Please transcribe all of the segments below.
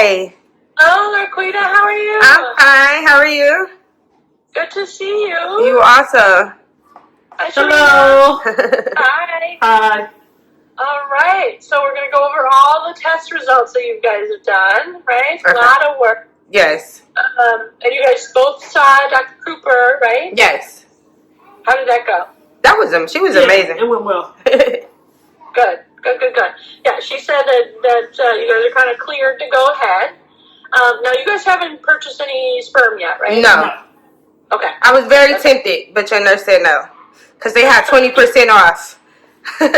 Hi. Hello, Laquita. How are you? I'm fine. How are you? Good to see you. You also. Hi, Hello. Hi. Hi. All right. So we're going to go over all the test results that you guys have done, right? Okay. A lot of work. Yes. And you guys both saw Dr. Cooper, right? Yes. How did that go? That was She was amazing. It went well. Good. Yeah, she said that you guys are kind of cleared to go ahead. Now, you guys haven't purchased any sperm yet, right? No. Okay. I was very tempted, but your nurse said no. Because they had 20% off. I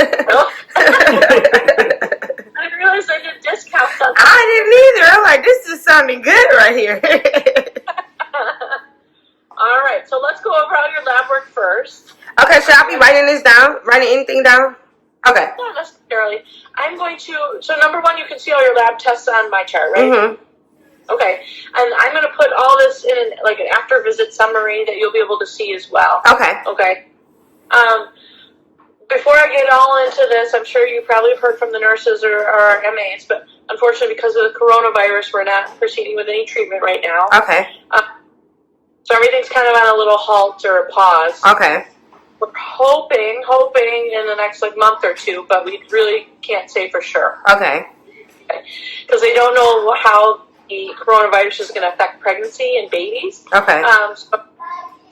didn't realize they did discounts on that. I didn't either. I'm like, this is sounding good right here. All right, so let's go over all your lab work first. Okay, should I be writing this down? Writing anything down? Okay. Not necessarily. I'm going to, so number one, you can see all your lab tests on my chart, right? Mm-hmm. Okay, and I'm going to put all this in like an after visit summary that you'll be able to see as well. Okay. Okay. Before I get all into this, I'm sure you probably have heard from the nurses or our MAs, but unfortunately because of the coronavirus, we're not proceeding with any treatment right now. Okay. So everything's kind of on a little halt or a pause. Okay. We're hoping in the next month or two, but we really can't say for sure. Okay. Because they don't know how the coronavirus is going to affect pregnancy and babies. Okay.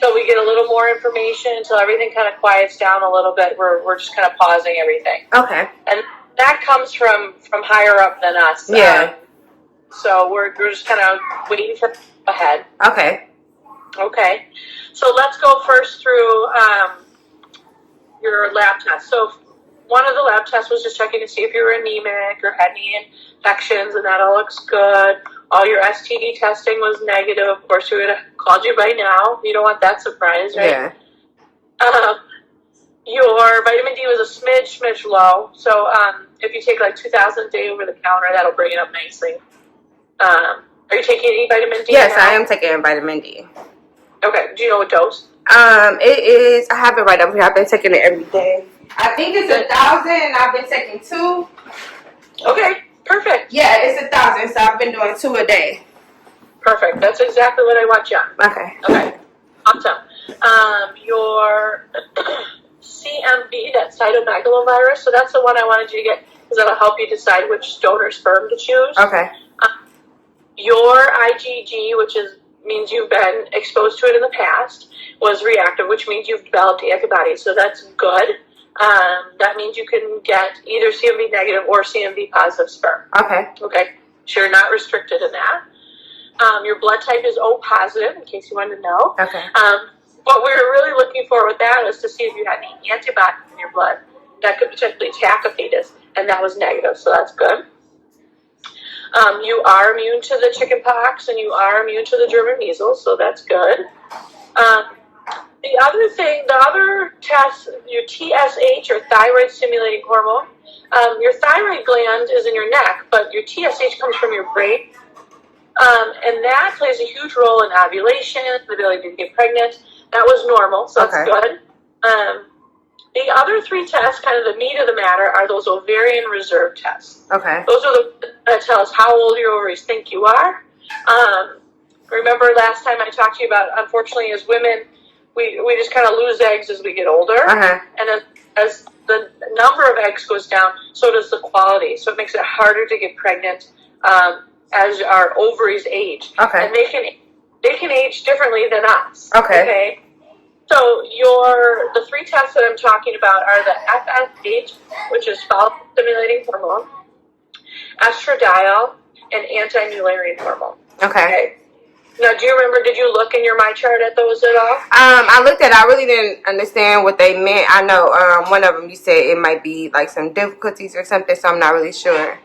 So we get a little more information until everything kind of quiets down a little bit. We're just kind of pausing everything. Okay. And that comes from higher up than us. Yeah. So we're just kind of waiting for ahead. Okay. Okay. So let's go first through your lab test. So one of the lab tests was just checking to see if you were anemic or had any infections, and that all looks good. All your STD testing was negative. Of course, we would have called you by now. You don't want that surprise, right? Yeah. Your vitamin D was a smidge low. So if you take 2,000 a day over the counter, that'll bring it up nicely. Are you taking any vitamin D? Yes, now? I am taking vitamin D. Okay. Do you know what dose? It is. I have it right up here. I've been taking it every day. I think it's 1,000, and I've been taking 2. Okay. Perfect. Yeah, it's 1,000, so I've been doing 2 a day. Perfect. That's exactly what I want you on. Okay. Okay. Awesome. Your CMV, that cytomegalovirus, so that's the one I wanted you to get because that'll help you decide which donor sperm to choose. Okay. Your IgG, which means you've been exposed to it in the past, was reactive, which means you've developed antibodies, so that's good. That means you can get either CMV negative or CMV positive sperm. Okay. Okay. So you're not restricted in that. Your blood type is O positive, in case you wanted to know. Okay. What we were really looking for with that was to see if you had any antibodies in your blood that could potentially attack a fetus, and that was negative, so that's good. You are immune to the chickenpox, and you are immune to the German measles, so that's good. The other test, your TSH, or thyroid stimulating hormone, your thyroid gland is in your neck, but your TSH comes from your brain. And that plays a huge role in ovulation, the ability to get pregnant. That was normal, so that's good. The other 3 tests, kind of the meat of the matter, are those ovarian reserve tests. Okay. Those are the that tell us how old your ovaries think you are. Remember last time I talked to you about, unfortunately, as women, we just kind of lose eggs as we get older. Uh-huh. And as the number of eggs goes down, so does the quality. So it makes it harder to get pregnant as our ovaries age. Okay. And they can age differently than us. Okay. So the 3 tests that I'm talking about are the FSH, which is follicle-stimulating hormone, estradiol, and anti-Mullerian hormone. Okay. Now, do you remember, did you look in your My Chart at those at all? I looked at it. I really didn't understand what they meant. I know one of them you said it might be some difficulties or something, so I'm not really sure.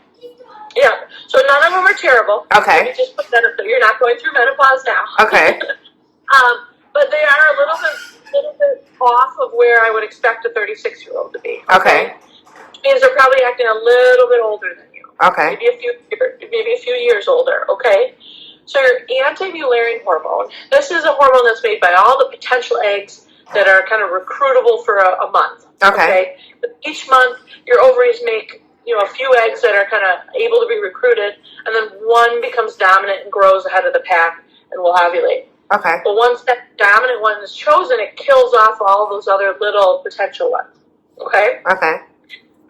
Yeah, so none of them are terrible. Okay. Let me just put that up there. You're not going through menopause now. Okay. But they are a little bit off of where I would expect a 36-year-old to be. Okay. Which means they're probably acting a little bit older than you. Okay. Maybe a few years older. Okay. So your anti-Mullerian hormone. This is a hormone that's made by all the potential eggs that are kind of recruitable for a month. Okay. But each month, your ovaries make a few eggs that are kind of able to be recruited, and then one becomes dominant and grows ahead of the pack and will ovulate. Okay. But once that dominant one is chosen, it kills off all those other little potential ones. Okay? Okay.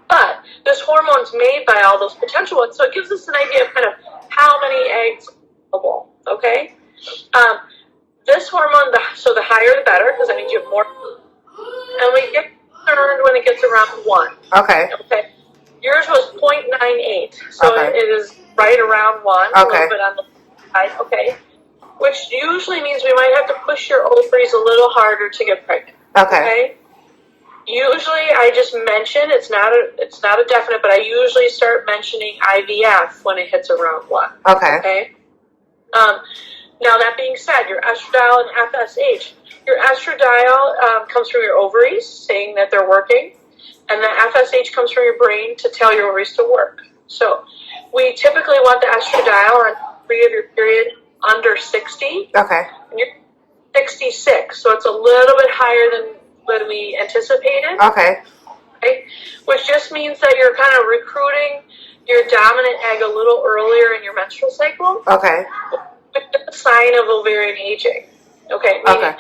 But this hormone's made by all those potential ones, so it gives us an idea of kind of how many eggs are available. Okay? This hormone, so the higher the better, because that means you have more. And we get concerned when it gets around 1. Okay. Okay. Yours was 0.98, so Okay. it is right around 1, Okay. a little bit on the side. Okay. Which usually means we might have to push your ovaries a little harder to get pregnant. Okay. Usually, I just mention it's not a definite, but I usually start mentioning IVF when it hits around 1. Okay. Okay. Now that being said, your estradiol and FSH. Your estradiol comes from your ovaries, saying that they're working, and the FSH comes from your brain to tell your ovaries to work. So, we typically want the estradiol on 3 of your period under 60. Okay. And you're 66, so it's a little bit higher than we anticipated. Okay. Okay? Which just means that you're kind of recruiting your dominant egg a little earlier in your menstrual cycle. Okay. Which is a sign of ovarian aging. Okay. Meaning, Okay.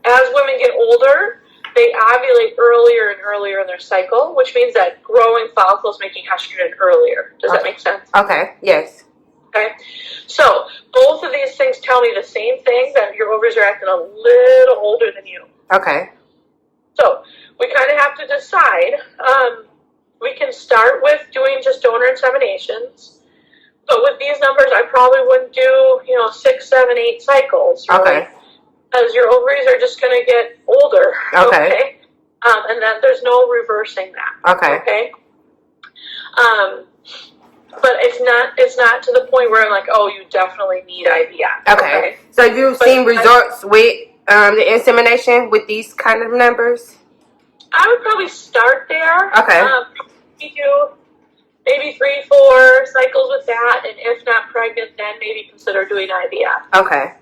as women get older, they ovulate earlier and earlier in their cycle, which means that growing follicles making estrogen earlier. Does that make sense? Okay. Yes. Okay, so both of these things tell me the same thing, that your ovaries are acting a little older than you. Okay. So we kind of have to decide. We can start with doing just donor inseminations, but with these numbers, I probably wouldn't do 6, 7, 8 cycles. Really, Okay. because your ovaries are just going to get older. Okay. And that there's no reversing that. Okay. Okay. But it's not to the point where I'm like, oh, you definitely need IVF. Okay. So you've seen results with the insemination with these kind of numbers? I would probably start there. Okay. You do maybe 3, 4 cycles with that, and if not pregnant, then maybe consider doing IVF. Okay.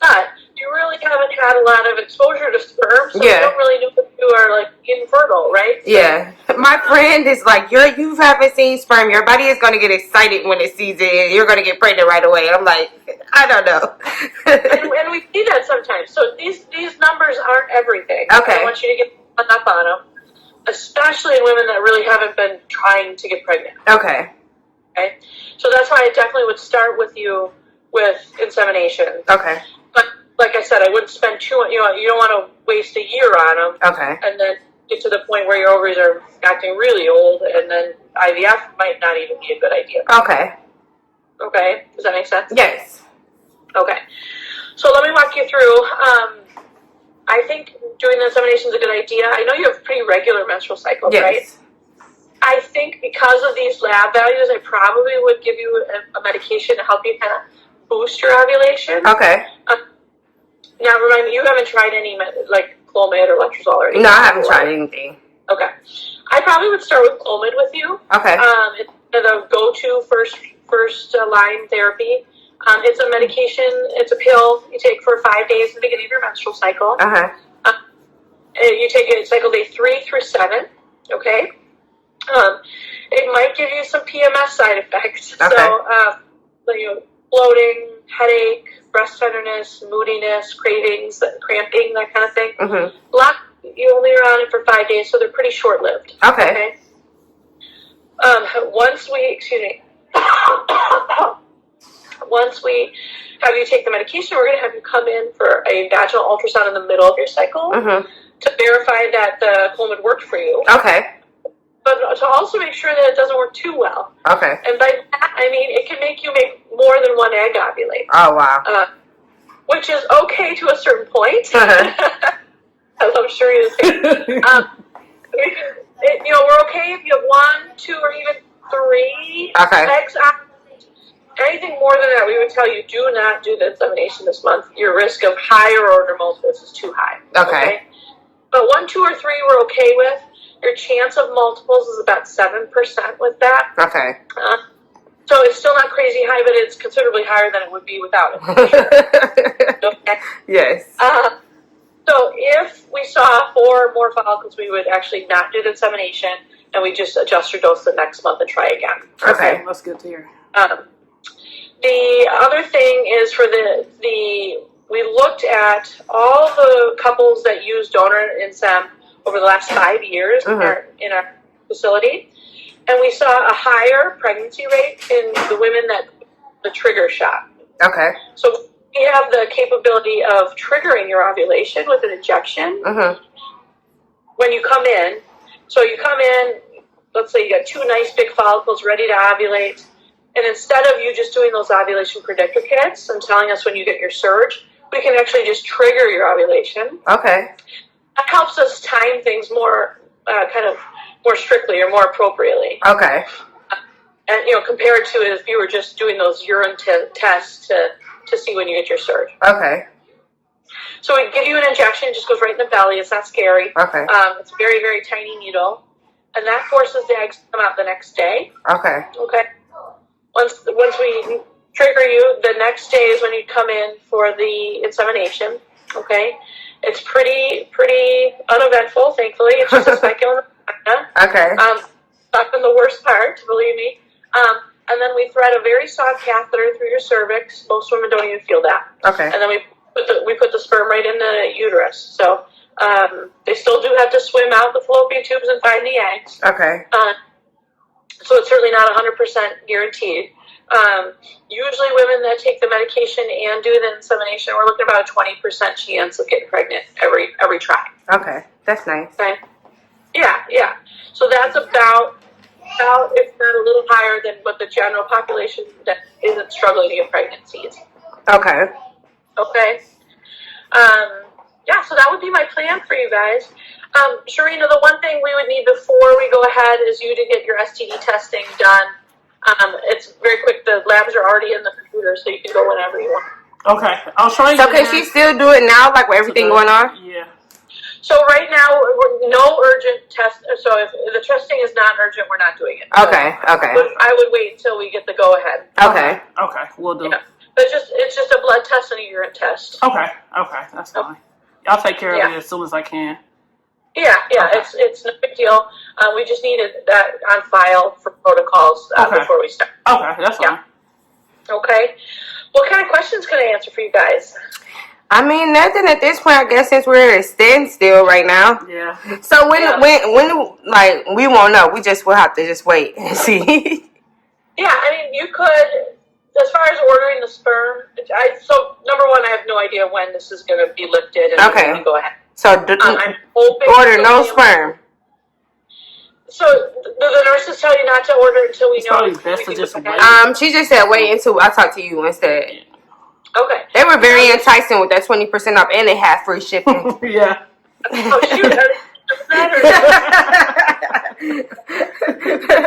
But you really haven't had a lot of exposure to sperm, so you don't really know if you are like infertile, right? So, yeah. My friend is like, you haven't seen sperm. Your body is going to get excited when it sees it, and you're going to get pregnant right away. I'm like, I don't know. and we see that sometimes. So these numbers aren't everything. Okay. I want you to get hung up on them, especially in women that really haven't been trying to get pregnant. Okay. Okay. So that's why I definitely would start with you with insemination. Okay. But like I said, I wouldn't spend you don't want to waste a year on them. Okay. And then get to the point where your ovaries are acting really old, and then IVF might not even be a good idea. Okay. Okay. Does that make sense? Yes. Okay. So let me walk you through. I think doing the insemination is a good idea. I know you have pretty regular menstrual cycles, right? I think because of these lab values, I probably would give you a medication to help you kind of boost your ovulation. Okay. Now, remind me, you haven't tried any like Clomid or Letrozole or anything? No, I haven't tried anything. Okay. I probably would start with Clomid with you. Okay. It's the go-to first line therapy. It's a medication. It's a pill you take for 5 days at the beginning of your menstrual cycle. Uh-huh. You take it cycle day 3 through 7. Okay. It might give you some PMS side effects. Okay. So, bloating, headache, breast tenderness, moodiness, cravings, cramping, that kind of thing. Mm-hmm. You only are on it for 5 days, so they're pretty short-lived. Okay. Once we have you take the medication, we're going to have you come in for a vaginal ultrasound in the middle of your cycle to verify that the Clomid worked for you. Okay. But to also make sure that it doesn't work too well. Okay. And by that, I mean it can make you make more than one egg ovulate. Oh, wow. Which is okay to a certain point. As I'm sure you're saying. We're okay if you have 1, 2, or even 3 eggs ovulate. Anything more than that, we would tell you, do not do the insemination this month. Your risk of higher order multiples is too high. Okay. But 1, 2, or 3 we're okay with. Your chance of multiples is about 7% with that. Okay. So it's still not crazy high, but it's considerably higher than it would be without it. Okay. Yes. So if we saw 4 more follicles, we would actually not do the insemination. and we just adjust your dose the next month and try again. Okay. That's good to hear. The other thing is for we looked at all the couples that used donor InSem over the last 5 years in our facility, and we saw a higher pregnancy rate in the women that the trigger shot. Okay. So we have the capability of triggering your ovulation with an injection when you come in. So you come in, let's say you got 2 nice big follicles ready to ovulate, and instead of you just doing those ovulation predictor kits and telling us when you get your surge, we can actually just trigger your ovulation. Okay. That helps us time things more, more strictly or more appropriately. Okay. And, compared to if you were just doing those urine tests to see when you get your surge. Okay. So we give you an injection, it just goes right in the belly. It's not scary. Okay. It's a very, very tiny needle. And that forces the eggs to come out the next day. Okay. Okay. Once we trigger you, the next day is when you come in for the insemination. Okay. It's pretty uneventful, thankfully. It's just a speculum. Okay. Not been the worst part, believe me. And then we thread a very soft catheter through your cervix. Most women don't even feel that. Okay. And then we put the sperm right in the uterus. So they still do have to swim out the fallopian tubes and find the eggs. Okay. So it's certainly not 100% guaranteed. Usually women that take the medication and do the insemination, we're looking at about a 20% chance of getting pregnant every try. Okay. That's nice. Okay. Yeah. So that's about, if not a little higher than what the general population that isn't struggling to get pregnant sees. Okay. Okay. Yeah, so that would be my plan for you guys. Sharina, the one thing we would need before we go ahead is you to get your STD testing done. It's very quick. The labs are already in the computer, so you can go whenever you want. Okay. I'll try. So can she still do it now, like with everything going on? Yeah. So right now, no urgent test. So if the testing is not urgent, we're not doing it. Okay. Okay. I would wait until we get the go ahead. Okay. Okay. We'll do. Yeah. But it's just a blood test and a urine test. Okay. That's fine. I'll take care of it as soon as I can. Yeah. Okay. It's no big deal. We just needed that on file for protocols before we start. Okay, that's fine. Yeah. Okay. What kind of questions can I answer for you guys? I mean, nothing at this point, I guess, since we're at a standstill right now. Yeah. So when like, we won't know. We just will have to just wait and see. Yeah, I mean, you could, as far as ordering the sperm, so number one, I have no idea when this is going to be lifted. And Okay. we can go ahead. So I'm hoping order no sperm. So the nurses tell you not to order until we It's know. probably best to just wait. She just said wait until I talk to you instead. Okay. They were very enticing with that 20% off, and they had free shipping. Yeah. Oh shoot!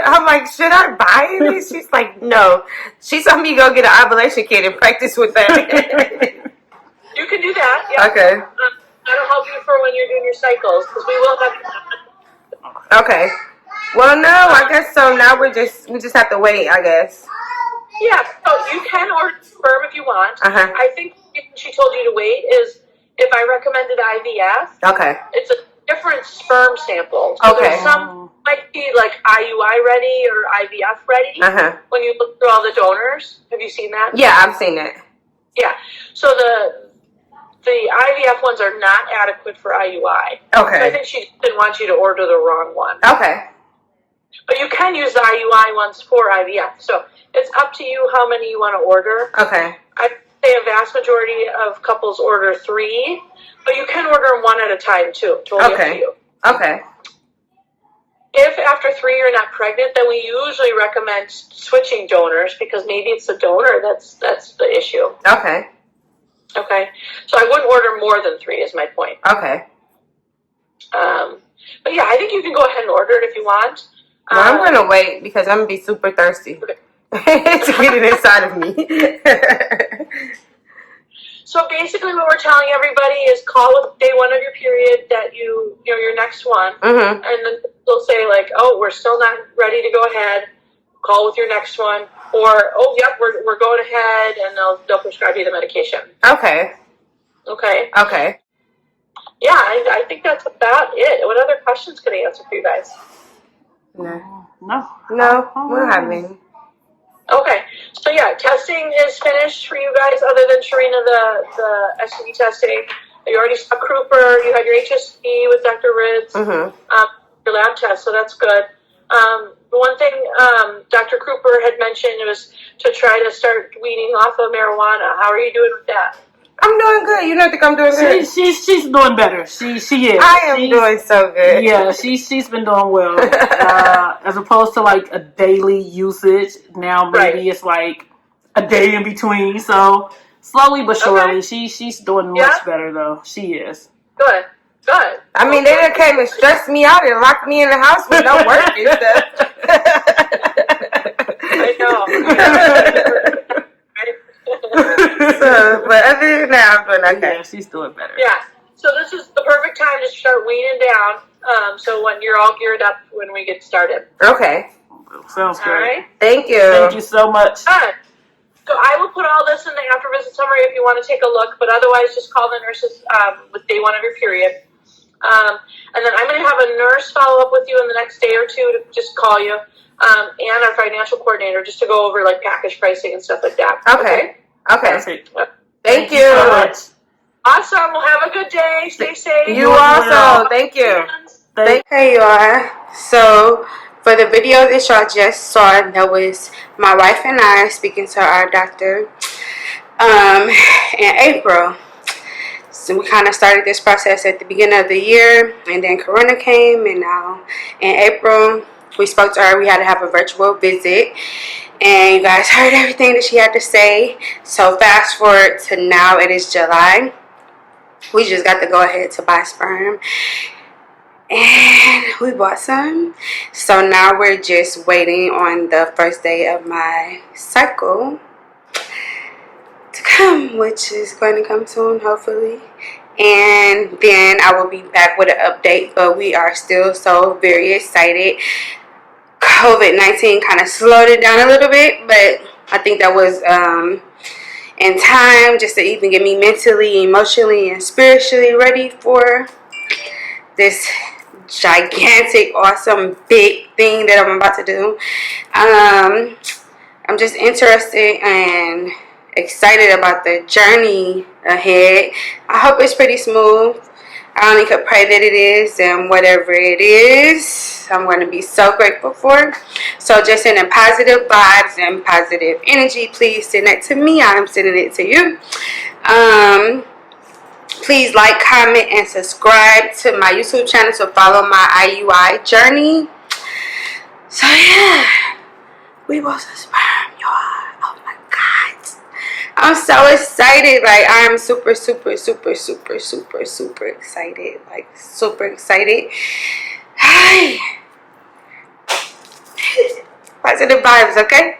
I'm like, should I buy it? She's like, no. She told me to go get an ovulation kit and practice with that. You can do that. Yeah. Okay. That'll help you for when you're doing your cycles, because we will have. Okay. Well, no, I guess so. Now we just have to wait, I guess. Yeah, so you can order sperm if you want. I think she told you to wait is if I recommended IVF. Okay. It's a different sperm sample. So Okay. there's some might be like IUI ready or IVF ready. When you look through all the donors, have you seen that? Yeah, I've seen it. Yeah. So the IVF ones are not adequate for IUI. Okay. So I think she didn't want you to order the wrong one. Okay. But you can use the IUI ones for IVF. So it's up to you how many you want to order. Okay. I'd say a vast majority of couples order 3, but you can order them one at a time too. Totally up to you. Okay. If after 3 you're not pregnant, then we usually recommend switching donors because maybe it's the donor that's the issue. Okay. Okay. So I wouldn't order more than 3 is my point. Okay. But yeah, I think you can go ahead and order it if you want. Well, I'm going to wait because I'm going to be super thirsty to get it inside of me. So basically what we're telling everybody is call with day 1 of your period that you know, your next one. And then they'll say like, oh, we're still not ready to go ahead. Call with your next one. Or, oh, yep, we're going ahead, and they'll prescribe you the medication. Okay. Okay. Okay. Yeah, I think that's about it. What other questions can I answer for you guys? No. No. No, we don't have any. Okay, so yeah, testing is finished for you guys, other than Sharina, the STD testing. You already saw Cooper, you had your HSP with Dr. Ritz, your lab test, so that's good. The one thing Dr. Cooper had mentioned was to try to start weaning off of marijuana. How are you doing with that? I'm doing good. You don't think I'm doing good? She's doing better. She is. I am doing so good. Yeah, she's been doing well. As opposed to like a daily usage, now maybe it's like a day in between. So slowly but surely, she's doing much better though. She is. Good. Good. I mean, they done came and stressed me out and locked me in the house with no work and stuff. I know. So, but other than that, I'm doing okay. Yeah, she's doing better. Yeah. So this is the perfect time to start weaning down. So when you're all geared up when we get started. Okay. Sounds great. All right. Thank you. Thank you so much. Good. So I will put all this in the after visit summary if you want to take a look, but otherwise just call the nurses with day 1 of your period. And then I'm going to have a nurse follow up with you in the next day or two to just call you, and our financial coordinator just to go over like package pricing and stuff like that. Okay. Perfect. Thank you. So much. Awesome. Well, have a good day. Stay safe. You also. Thank you. Hey y'all. So for the video that y'all just saw, that was my wife and I speaking to our doctor in April. So we kind of started this process at the beginning of the year, and then Corona came, and now in April we spoke to her. We had to have a virtual visit, and you guys heard everything that she had to say. So fast forward to now, it is July. We just got to go ahead to buy sperm, and we bought some. So now we're just waiting on the first day of my cycle to come, which is going to come soon, hopefully. And then I will be back with an update, but we are still so very excited. COVID-19 kind of slowed it down a little bit, but I think that was in time just to even get me mentally, emotionally, and spiritually ready for this gigantic, awesome, big thing that I'm about to do. I'm just interested and excited about the journey ahead. I hope it's pretty smooth. I only could pray that it is, and whatever it is, I'm going to be so grateful for. So just sending positive vibes and positive energy. Please send it to me. I'm sending it to you. Please like, comment, and subscribe to my YouTube channel to follow my IUI journey. So yeah, we bought some sperm, y'all. Oh my God. I'm so excited. Like, I'm super, super, super, super, super, super excited. Like, super excited. Hi. Positive vibes, okay?